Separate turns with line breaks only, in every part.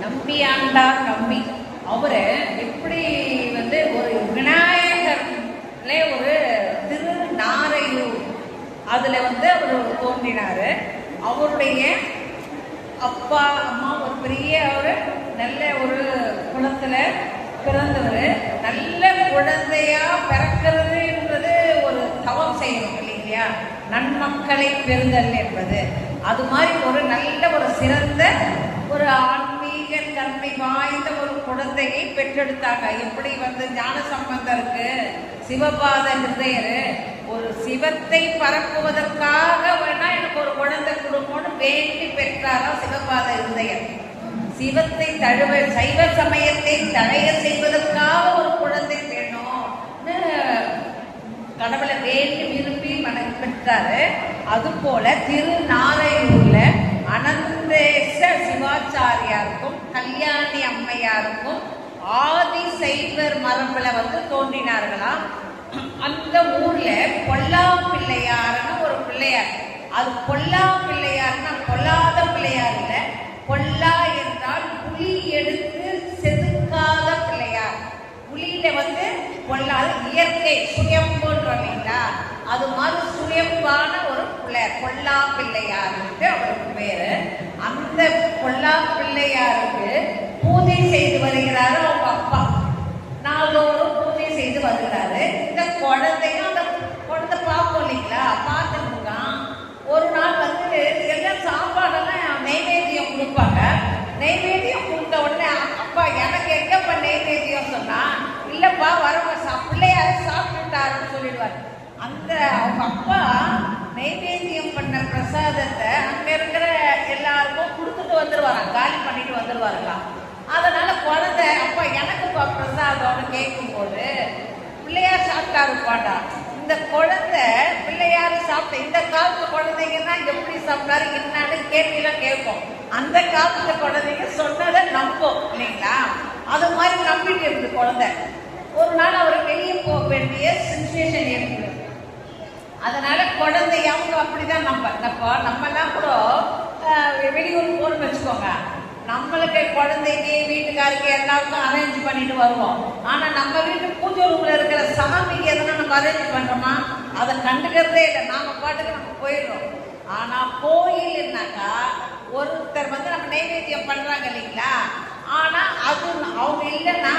நம்பி ஆண்டார் நம்பி அவரு எப்படி வந்து ஒரு விநாயகர்ல ஒரு திருநாரையூர் அதுல வந்து அவர் தோன்றினாரு. அவருடைய அப்பா அம்மா ஒரு பெரிய ஒரு நல்ல ஒரு குலத்துல பிறந்தவர். நல்ல குழந்தையா பிறக்கிறதுன்றது ஒரு தவம் செய்யணும் இல்லையா, நன்மக்களை பெறுதல் என்பது. அது மாதிரி ஒரு நல்ல ஒரு சிறந்த ஒரு ஆன்மீக தன்மை வாய்ந்த ஒரு குழந்தையை பெற்றெடுத்தாங்க. எப்படி வந்து ஞான சம்பந்தருக்கு சிவபாத ஹிருதயர் ஒரு சிவத்தை பரப்புவதற்காக வேணா எனக்கு ஒரு குழந்தை கொடுக்கணும்னு வேண்டி பெற்றாரா சிவபாத ஹிருதயர். சிவத்தை தழுவ சைவ சமயத்தை தடைய செய்வதற்காக ஒரு குழந்தை வேணும்னு கடவுளை வேண்டி விரும்பி பெற்றாரு. அது போல திருநாரையூர்ல அனந்தேச சிவாச்சாரியாருக்கும் கல்யாணி அம்மையாருக்கும் ஆதி சைவர் மரபுல வந்து தோன்றினார்களாம். அந்த ஊர்ல பொல்லா பிள்ளையார்னு ஒரு பிள்ளையார். அது பொல்லா பிள்ளையார்னா பொல்லாத பிள்ளையார் இல்ல, பொல்லா என்றால் புலி எடுத்து செதுக்காத பிள்ளையார். புலியில வந்து பொல்லாத இயற்கை சுயம் போன்றீங்களா, அது மாதிரி சுயம்பான ஒரு பிள்ளையார் பொல்லா பிள்ளையாருக்கு அவருக்கு பேரு. அந்த பொல்லா பிள்ளையாருக்கு பூஜை செய்து வருகிறாரு அவங்க அப்பா. நாள்தோறும் பூஜை செய்து வருகிறாரு. இந்த குழந்தையும் அந்த குழந்தை பார்ப்போம் இல்லைங்களா, பார்த்துருக்கான். ஒரு நாள் வந்து எல்லாம் சாப்பாடெல்லாம் நெய்வேத்தியம் கொடுப்பாங்க. நெய்வேத்தியம் கொடுத்த உடனே அப்பா எனக்கு எங்கப்பா நெய்வேத்தியம் சொன்னா, இல்லப்பா வரவங்க பிள்ளையாரு சாப்பிட்டுட்டாருன்னு சொல்லிடுவார். அந்த அவங்க அப்பா நைவேத்தியம் பண்ண பிரசாதத்தை அங்க இருக்கிற எல்லாருக்கும் கொடுத்துட்டு வந்துருவாராம், காலி பண்ணிட்டு வந்துருவாருலாம். அதனால குழந்தை அப்பா எனக்கு பிரசாதம்னு கேட்கும் போது பிள்ளையார் சாப்பிட்டாருப்பாண்டா. இந்த குழந்தை பிள்ளையாரு சாப்பிட்ட இந்த காலத்து குழந்தைங்கன்னா எப்படி சாப்பிட்டாரு என்னன்னு கேள்வியெல்லாம் கேட்போம். அந்த காலத்து குழந்தைங்க சொன்னதை நம்பும் இல்லைங்களா, அது மாதிரி நம்பிட்டு இருந்து குழந்தை. ஒரு நாள் அவர் வெளியே போக வேண்டிய சிச்சுவேஷன் இருக்குது. அதனால குழந்தை அவங்க அப்படிதான் நம்மெல்லாம் கூட வெளியூர் போகணும்னு வச்சுக்கோங்க, நம்மளுக்கு குழந்தைக்கு வீட்டுக்காருக்கு எல்லாருக்கும் அரேஞ்ச் பண்ணிட்டு வருவோம். ஆனா நம்ம வீட்டு பூஜை ரூம்ல இருக்கிற சாமிக்கு எதனா நம்ம அரேஞ்ச் பண்றோமா, அதை கண்டுக்கிறதே இல்லை. நாம பாட்டுக்கு நம்ம போயிடுறோம். ஆனா கோயில்னாக்கா ஒருத்தர் வந்து நம்ம நைவேத்தியம் பண்றாங்க இல்லைங்களா, ஆனா அது அவங்க இல்லைன்னா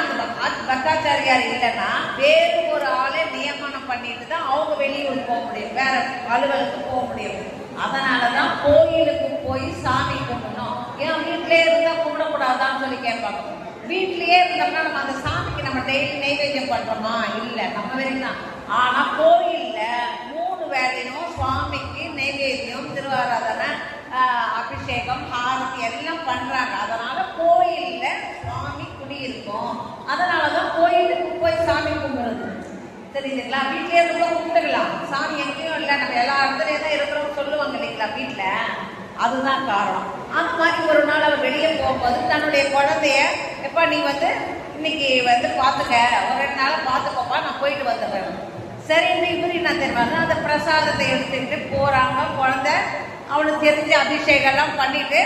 பட்டாச்சாரியார் இல்லைன்னா வேறு ஒரு ஆளை நியமனம் பண்ணிட்டு தான் அவங்க வெளியூர் போக முடியும், வேற அலுவலுக்கு போக முடியும். அதனாலதான் கோயிலுக்கு போய் சாமி கும்பிடணும். ஏன் வீட்டிலே இருந்தா கும்பிடக்கூடாதான்னு சொல்லி கேட்பாங்க. வீட்லயே இருந்தோம்னா நம்ம அந்த சாமிக்கு நம்ம டெய்லி நைவேத்தியம் பண்றோமா, இல்லை நம்ம வரைக்கும். ஆனா கோயில்ல 3 வேளையும் சுவாமிக்கு நைவேத்தியம் திருவாராதனை அபிஷேகம் ஆரத்தி எல்லாம் பண்றாங்க. அதனால கோயில்ல சுவாமி குடியிருக்கும். அதனாலதான் கோயிலுக்கு போய் சாமி கும்பிடுறது தெரியுதுங்களா. வீட்லயே இருந்து கும்பிட்டுக்கலாம், சாமி எங்கேயும் இல்லை, நம்ம எல்லா இடத்துலயும் தான் இருக்கிறோம் சொல்லுவாங்க இல்லைங்களா வீட்டுல. அதுதான் காரணம். அந்த மாதிரி ஒரு நாள் அவர் வெளியே போகும்போது தன்னுடைய குழந்தைய எப்பா நீ வந்து இன்னைக்கு வந்து பார்த்துக்க, ஒரு 2 நாள் பார்த்துக்கோப்பா, நான் போயிட்டு வந்துடுறேன். சரின்னு இப்படி நான் தெரிவாங்க. அந்த பிரசாதத்தை எடுத்துக்கிட்டு போறாங்க. குழந்தை அவனுக்கு தெரிஞ்ச அபிஷேகம் எல்லாம் பண்ணிட்டு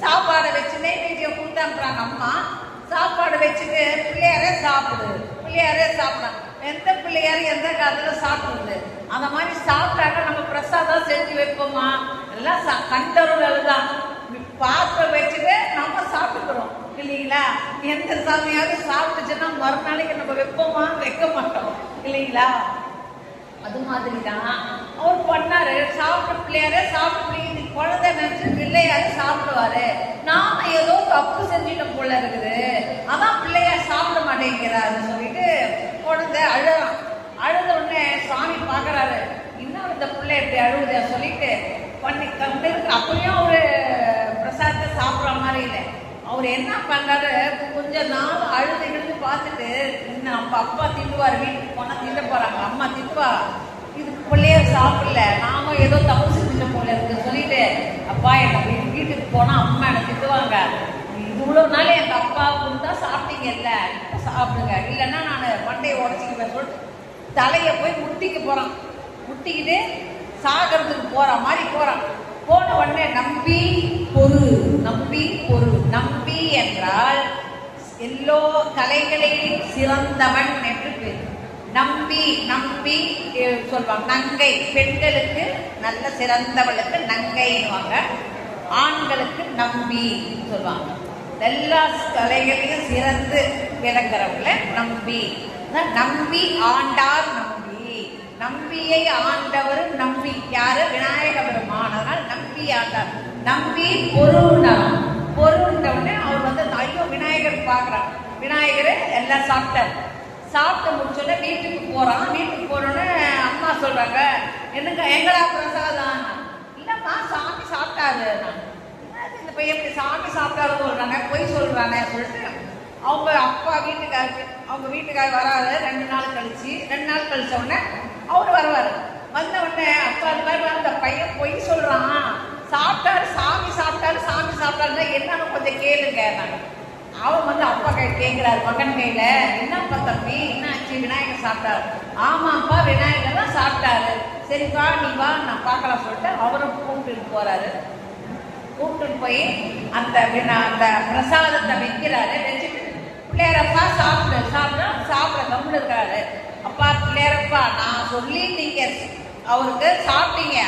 சாப்பாடை வச்சு நெய்வேத்தியம் கொடுத்தாங்க. அம்மா சாப்பாடு வச்சுட்டு பிள்ளையாரே சாப்பிடு, பிள்ளையாரே சாப்பிடாங்க. எந்த பிள்ளையாரும் எந்த காலத்துல சாப்பிடுது, அந்த மாதிரி சாப்பிட்டாங்க. நம்ம பிரசாதம் செஞ்சு வைப்போமா, எல்லாம் கண்டவர்கள் தான் பார்க்க வச்சுட்டு நம்ம சாப்பிட்டுக்கிறோம் இல்லைங்களா. எந்த சாமியாவது சாப்பிட்டுச்சுன்னா மறுநாளைக்கு நம்ம வைப்போமா, வைக்க மாட்டோம் இல்லைங்களா. அது மாதிரி தான் அவர் பண்ணாரு. சாப்பிட்ட பிள்ளையாரே சாப்பிட்டு குழந்தை நினைச்சு பிள்ளையாரு சாப்பிடுவாரு. நாம ஏதோ தப்பு செஞ்சிட்டோம் போல இருக்குது, அதான் பிள்ளையார் சாப்பிட மாட்டேங்கிறாருன்னு சொல்லிட்டு குழந்தை அழுறான். அழுத உடனே சுவாமி பாக்குறாரு, இன்னும் இந்த பிள்ளை எப்படி அழுகுத சொல்லிட்டு பண்ணி கண்டு அப்பயும் அவரு பிரசாதத்தை சாப்பிட்ற மாதிரி இல்லை. அவர் என்ன பண்றாரு, கொஞ்சம் நாள் அழுது இழுந்து பார்த்துட்டு நம்ம அப்பா திட்டுவார், வீட்டுக்கு போனா திட்ட போறாங்க, அம்மா திட்டுவா, இது பிள்ளையார் சாப்பிடல, நாம ஏதோ தப்பு செஞ்சுட்ட போல இருக்கு சொல்லிட்டு அப்பா எனக்கு வீட்டுக்கு போனா அம்மா எனக்கு திட்டுவாங்க, இவ்வளவு நாள் எங்க அப்பா கொடுத்தா சாப்பிட்டீங்க இல்ல, இப்ப சாப்பிடுங்க, இல்லைன்னா நான் மண்டையை உடச்சிக்குவேன் சொல்லிட்டு தலைய போய் முட்டிக்கு போறான். முட்டிக்கிட்டு சாகிறதுக்கு போற மாதிரி போறான். போன உடனே நம்பி பொறு, நம்பி பொறு. நம்பி என்றால் எல்லோ கலைகளில் சிறந்தவன் என்று பேர். நம்பி நம்பி சொல்வாங்க. நங்கை பெண்களுக்கு நல்ல சிறந்தவளுக்கு நங்கைன்னுவாங்க, ஆண்களுக்கு நம்பி சொல்லுவாங்க. எல்லா கலைகளையும் சிறந்து விளங்குறவங்கள நம்பி. நம்பி ஆண்டார் நம்பி, நம்பியை ஆண்டவர் நம்பி யாரு? விநாயக பெருமான். அதனால் நம்பி ஆண்டார். நம்பி பொருள்னார். பொருள்னே அவர் வந்து ஐயோ விநாயகர் பார்க்குறான். விநாயகர் எல்லாம் சாப்பிட்டார். சாப்பிட்டு முடிச்சோடனே வீட்டுக்கு போறான். வீட்டுக்கு போனோடனே அம்மா சொல்றாங்க, என்னங்க எங்களா பிரசாதம்? இல்லம்மா சாமி சாப்பிட்டாரு. இந்த பையன் எப்படி சாமி சாப்பிட்டாரு சொல்றாங்க, பொய் சொல்றாங்க சொல்லிட்டு அவங்க அப்பா வீட்டுக்காரர் வராது. 2 நாள் கழிச்ச உடனே அவரு வருவாரு. வந்த உடனே அப்பா அந்த மாதிரி அந்த பையன் பொய் சொல்றான், சாப்பிட்டாரு சாமி சாப்பிட்டாருன்னா என்னன்னு கொஞ்சம் கேளுங்க. அவன் வந்து அப்பா கேட்கிறாரு மகன் கையில, என்னப்பா தம்பி என்னாச்சு? விநாயகர் சாப்பிட்டாரு. ஆமாப்பா விநாயகர் தான் சாப்பிட்டாரு. சரிப்பா நீ வா நான் பார்க்கலாம் சொல்லிட்டு அவரும் கூப்பிட்டு போறாரு. கூப்பிட்டு போய் அந்த பிரசாதத்தை வைக்கிறாரு. வச்சுட்டு பிள்ளையரப்பா சாப்பிட கம்முன்னு இருக்காரு. அப்பா பிள்ளையரப்பா நான் சொல்லி நீங்க அவருக்கு சாப்பிட்டீங்க,